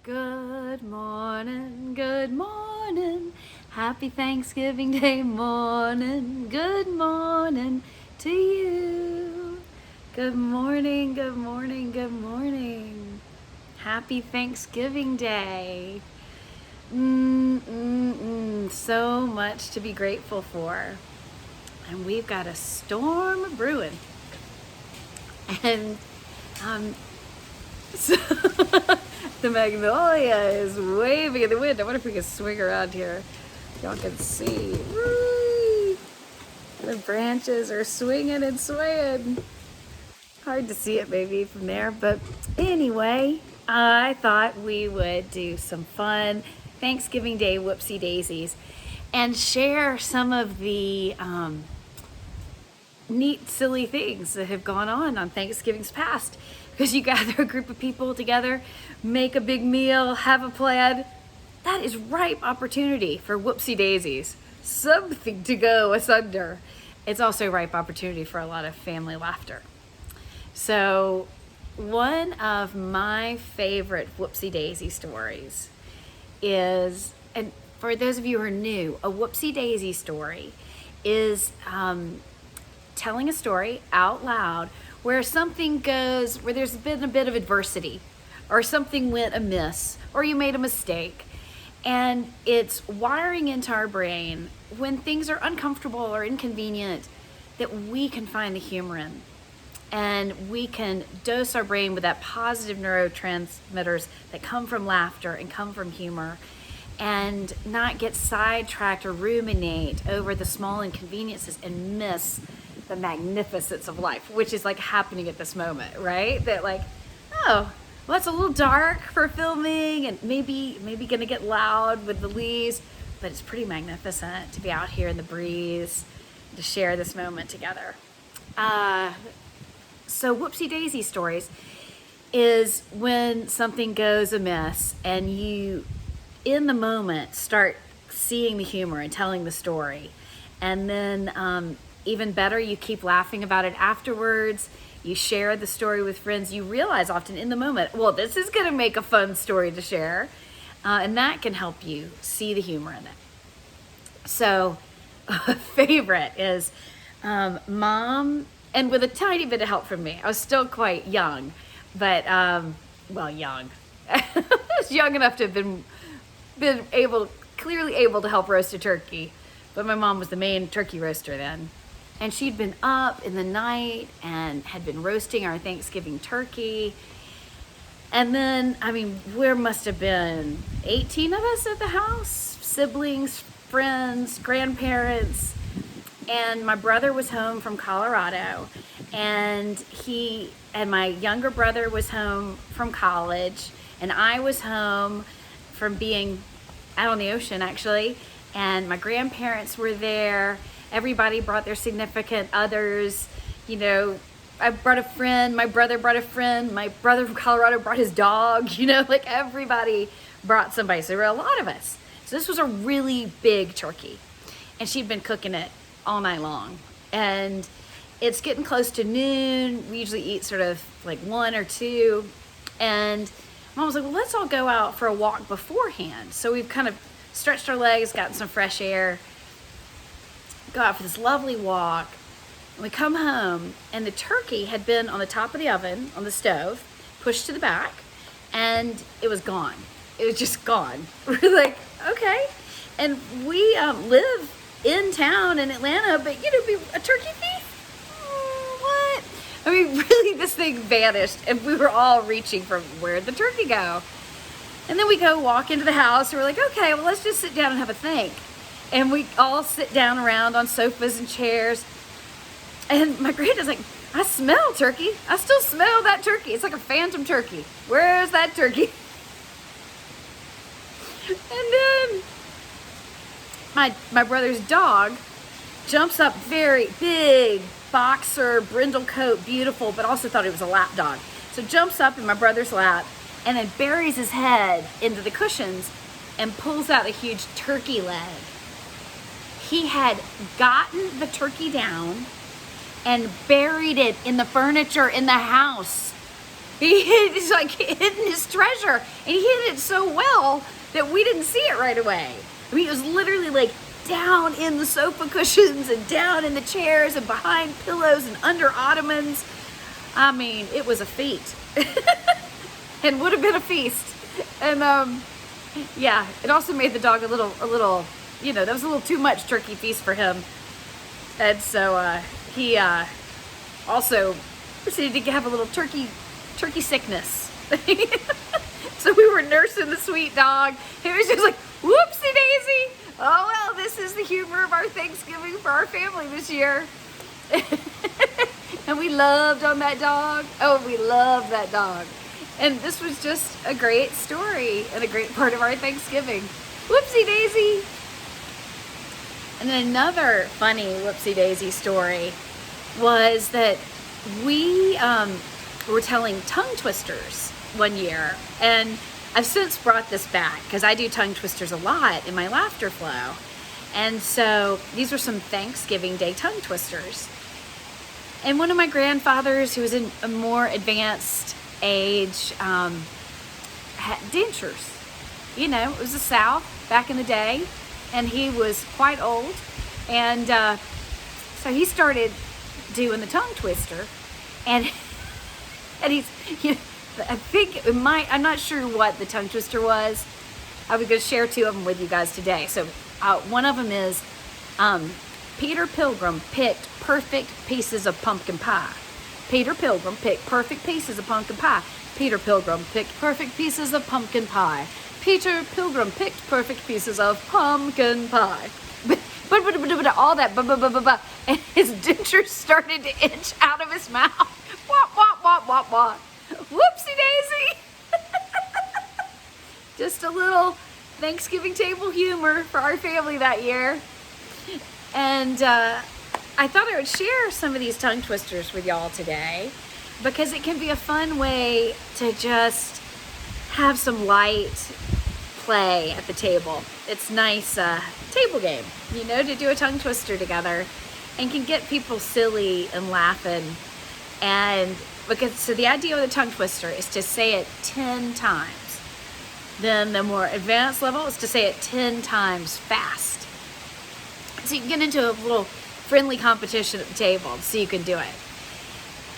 Good morning, happy Thanksgiving Day morning, good morning to you. Good morning, good morning, good morning. Happy Thanksgiving Day. So much to be grateful for. And we've got a storm brewing. And so the magnolia is waving in the wind. I wonder if we can swing around here. Y'all can see. Whee! The branches are swinging and swaying. Hard to see it maybe from there, but anyway, I thought we would do some fun Thanksgiving Day whoopsie daisies and share some of the neat, silly things that have gone on Thanksgiving's past. Because you gather a group of people together, make a big meal, have a plan. That is ripe opportunity for whoopsie daisies. Something to go asunder. It's also ripe opportunity for a lot of family laughter. So one of my favorite whoopsie daisy stories is, and for those of you who are new, a whoopsie daisy story is telling a story out loud where something goes, where there's been a bit of adversity, or something went amiss, or you made a mistake. And it's wiring into our brain when things are uncomfortable or inconvenient that we can find the humor in. And we can dose our brain with that positive neurotransmitters that come from laughter and come from humor, and not get sidetracked or ruminate over the small inconveniences and miss the magnificence of life, which is like happening at this moment, right? That like, oh, well, it's a little dark for filming and maybe gonna get loud with the leaves, but it's pretty magnificent to be out here in the breeze, to share this moment together. So whoopsie daisy stories is when something goes amiss and you, in the moment, start seeing the humor and telling the story. And then even better, you keep laughing about it afterwards. You share the story with friends. You realize often in the moment, well, this is going to make a fun story to share. And that can help you see the humor in it. So a favorite is mom, and with a tiny bit of help from me. I was still quite young, but, young. I was young enough to have been clearly able to help roast a turkey. But my mom was the main turkey roaster then. And she'd been up in the night and had been roasting our Thanksgiving turkey. And then, there must have been 18 of us at the house, siblings, friends, grandparents. And my brother was home from Colorado, and my younger brother was home from college, and I was home from being out on the ocean actually, and my grandparents were there. Everybody brought their significant others. I brought a friend, my brother brought a friend, my brother from Colorado brought his dog, everybody brought somebody. So there were a lot of us. So this was a really big turkey, and she'd been cooking it all night long. And it's getting close to noon. We usually eat sort of like 1 or 2. And Mom was like, well, let's all go out for a walk beforehand. So we've kind of stretched our legs, gotten some fresh air, go out for this lovely walk. And we come home, and the turkey had been on the top of the oven, on the stove, pushed to the back, and it was gone. It was just gone. We're like, okay. And we live in town in Atlanta, but be a turkey thief? What? Really, this thing vanished, and we were all reaching for where'd the turkey go? And then we go walk into the house, and we're like, okay, well, let's just sit down and have a think. And we all sit down around on sofas and chairs. And my granddad's like, I smell turkey. I still smell that turkey. It's like a phantom turkey. Where's that turkey? And then my brother's dog jumps up, very big, boxer, brindle coat, beautiful, but also thought it was a lap dog. So jumps up in my brother's lap and then buries his head into the cushions and pulls out a huge turkey leg. He had gotten the turkey down and buried it in the furniture in the house. He's like hidden his treasure, and he hid it so well that we didn't see it right away. I mean, it was literally like down in the sofa cushions and down in the chairs and behind pillows and under ottomans. I mean, it was a feat. And would have been a feast. And yeah, it also made the dog a little, you know, that was a little too much turkey feast for him. And so he also proceeded to have a little turkey sickness. So we were nursing the sweet dog. He was just like, whoopsie daisy. Oh well, this is the humor of our Thanksgiving for our family this year. And we loved on that dog. Oh, we loved that dog. And this was just a great story and a great part of our Thanksgiving. Whoopsie daisy. And then another funny whoopsie daisy story was that we were telling tongue twisters one year. And I've since brought this back because I do tongue twisters a lot in my laughter flow. And so these are some Thanksgiving Day tongue twisters. And one of my grandfathers, who was in a more advanced age, had dentures. You know, it was the South back in the day, and he was quite old. And so he started doing the tongue twister, and he's, you know, I think I'm not sure what the tongue twister was. I was going to share two of them with you guys today. So one of them is Peter Pilgrim picked perfect pieces of pumpkin pie. Peter Pilgrim picked perfect pieces of pumpkin pie. Peter Pilgrim picked perfect pieces of pumpkin pie. Peter Pilgrim picked perfect pieces of pumpkin pie. All that, and his dentures started to inch out of his mouth. Wop, wop, wop, wop, wop. Whoopsie daisy. Just a little Thanksgiving table humor for our family that year. And I thought I would share some of these tongue twisters with y'all today because it can be a fun way to just have some light play at the table. It's nice table game, you know, to do a tongue twister together and can get people silly and laughing. And because, so the idea of the tongue twister is to say it 10 times. Then the more advanced level is to say it 10 times fast. So you can get into a little friendly competition at the table so you can do it.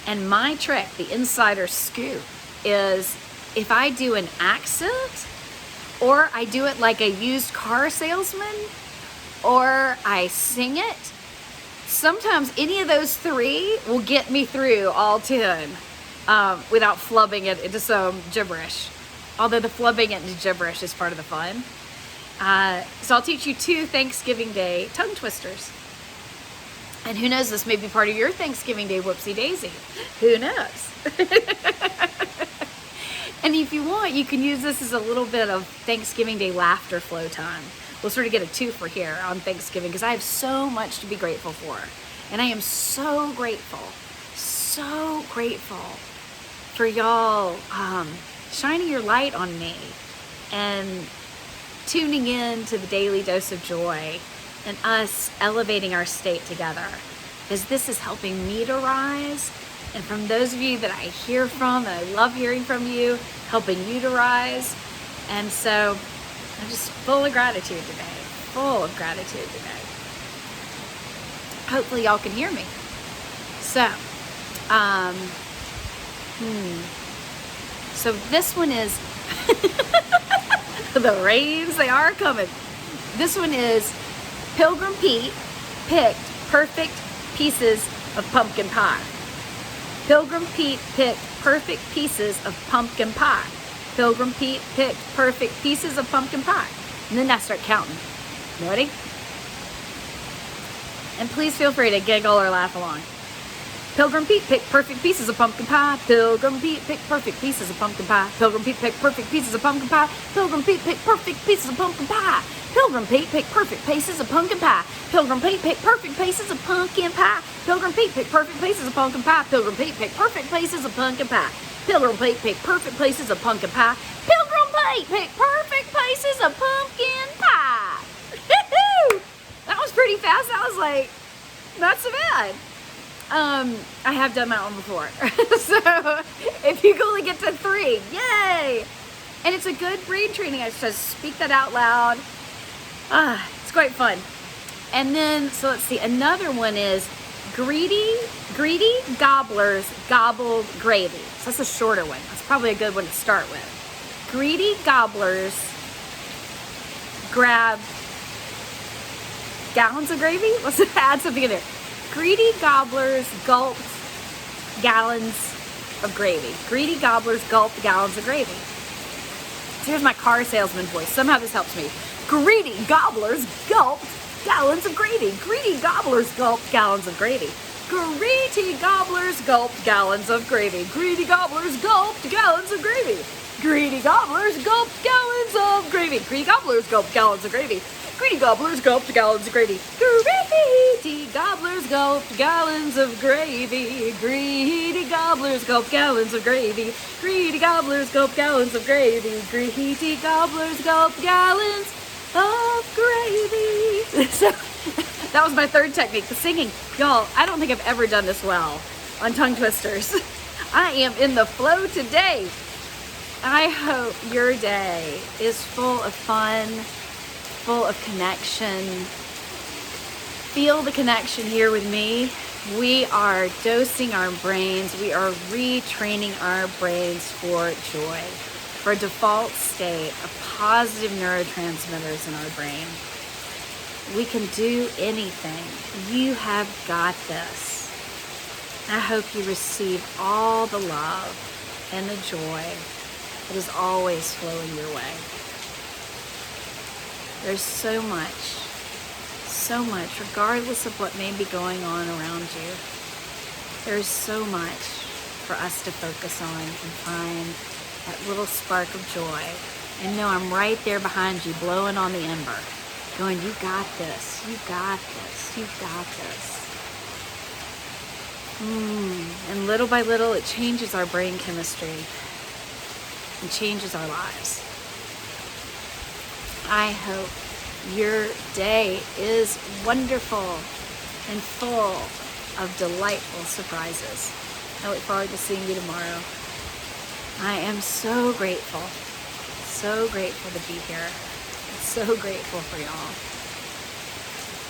And my trick, the insider scoop, is if I do an accent, or I do it like a used car salesman, or I sing it, sometimes any of those three will get me through all 10 without flubbing it into some gibberish. Although the flubbing it into gibberish is part of the fun. So I'll teach you 2 Thanksgiving Day tongue twisters. And who knows, this may be part of your Thanksgiving Day whoopsie daisy. Who knows? And if you want, you can use this as a little bit of Thanksgiving Day laughter flow time. We'll sort of get a 2 for here on Thanksgiving because I have so much to be grateful for. And I am so grateful for y'all shining your light on me and tuning in to the daily dose of joy and us elevating our state together, because this is helping me to rise. And from those of you that I hear from, and I love hearing from you, helping you to rise. And so I'm just full of gratitude today, Hopefully y'all can hear me. So, so this one is, the rains, they are coming. This one is Pilgrim Pete picked perfect pieces of pumpkin pie. Pilgrim Pete picked perfect pieces of pumpkin pie. Pilgrim Pete picked perfect pieces of pumpkin pie. And then I start counting. Ready? And please feel free to giggle or laugh along. Pilgrim Pete picked perfect pieces of pumpkin pie. Pilgrim Pete picked perfect pieces of pumpkin pie. Pilgrim Pete picked perfect pieces of pumpkin pie. Pilgrim Pete picked perfect pieces of pumpkin pie. Pilgrim Pete picked perfect pieces of pumpkin pie. Pilgrim Pete picked perfect pieces of pumpkin pie. Pilgrim Pete picked perfect pieces of pumpkin pie. Pilgrim Pete picked perfect pieces of pumpkin pie. Pilgrim Pete picked perfect pieces of pumpkin pie. Pilgrim Pete picked perfect pieces of pumpkin pie. That was pretty fast. That was like, not so bad. I have done that one before. So if you can only get to 3, yay! And it's a good brain training exercise. Speak that out loud. It's quite fun. And then, so let's see, another one is greedy gobblers gobbled gravy. So that's a shorter one. That's probably a good one to start with. Greedy gobblers grab gallons of gravy. Let's add something in there. Greedy gobblers gulped gallons of gravy. Greedy gobblers gulped gallons of gravy. So here's my car salesman voice. Somehow this helps me. Greedy gobblers gulped gallons of gravy. Greedy gobblers gulped gallons of gravy. Greedy gobblers gulped gallons of gravy. Greedy gobblers gulped gallons of gravy. Greedy gobblers gulped gallons of gravy. Greedy gobblers gulped gallons of gravy. Greedy gobblers gulped gallons of gravy. Greedy gobblers gulped gallons of gravy. Greedy gobblers gulped gallons of gravy. Greedy gobblers gulped gallons of gravy. Greedy gobblers gulped gallons of gravy. So that was my third technique, the singing. Y'all, I don't think I've ever done this well on tongue twisters. I am in the flow today. I hope your day is full of fun, full of connection. Feel the connection here with me. We are dosing our brains. We are retraining our brains for joy, for a default state of positive neurotransmitters in our brain. We can do anything. You have got this. I hope you receive all the love and the joy that is always flowing your way. There's so much, regardless of what may be going on around you. There's so much for us to focus on and find that little spark of joy. And know I'm right there behind you, blowing on the ember, going, you got this, you got this, you got this. And little by little, it changes our brain chemistry and changes our lives. I hope your day is wonderful and full of delightful surprises. I look forward to seeing you tomorrow. I am so grateful to be here. I'm so grateful for y'all.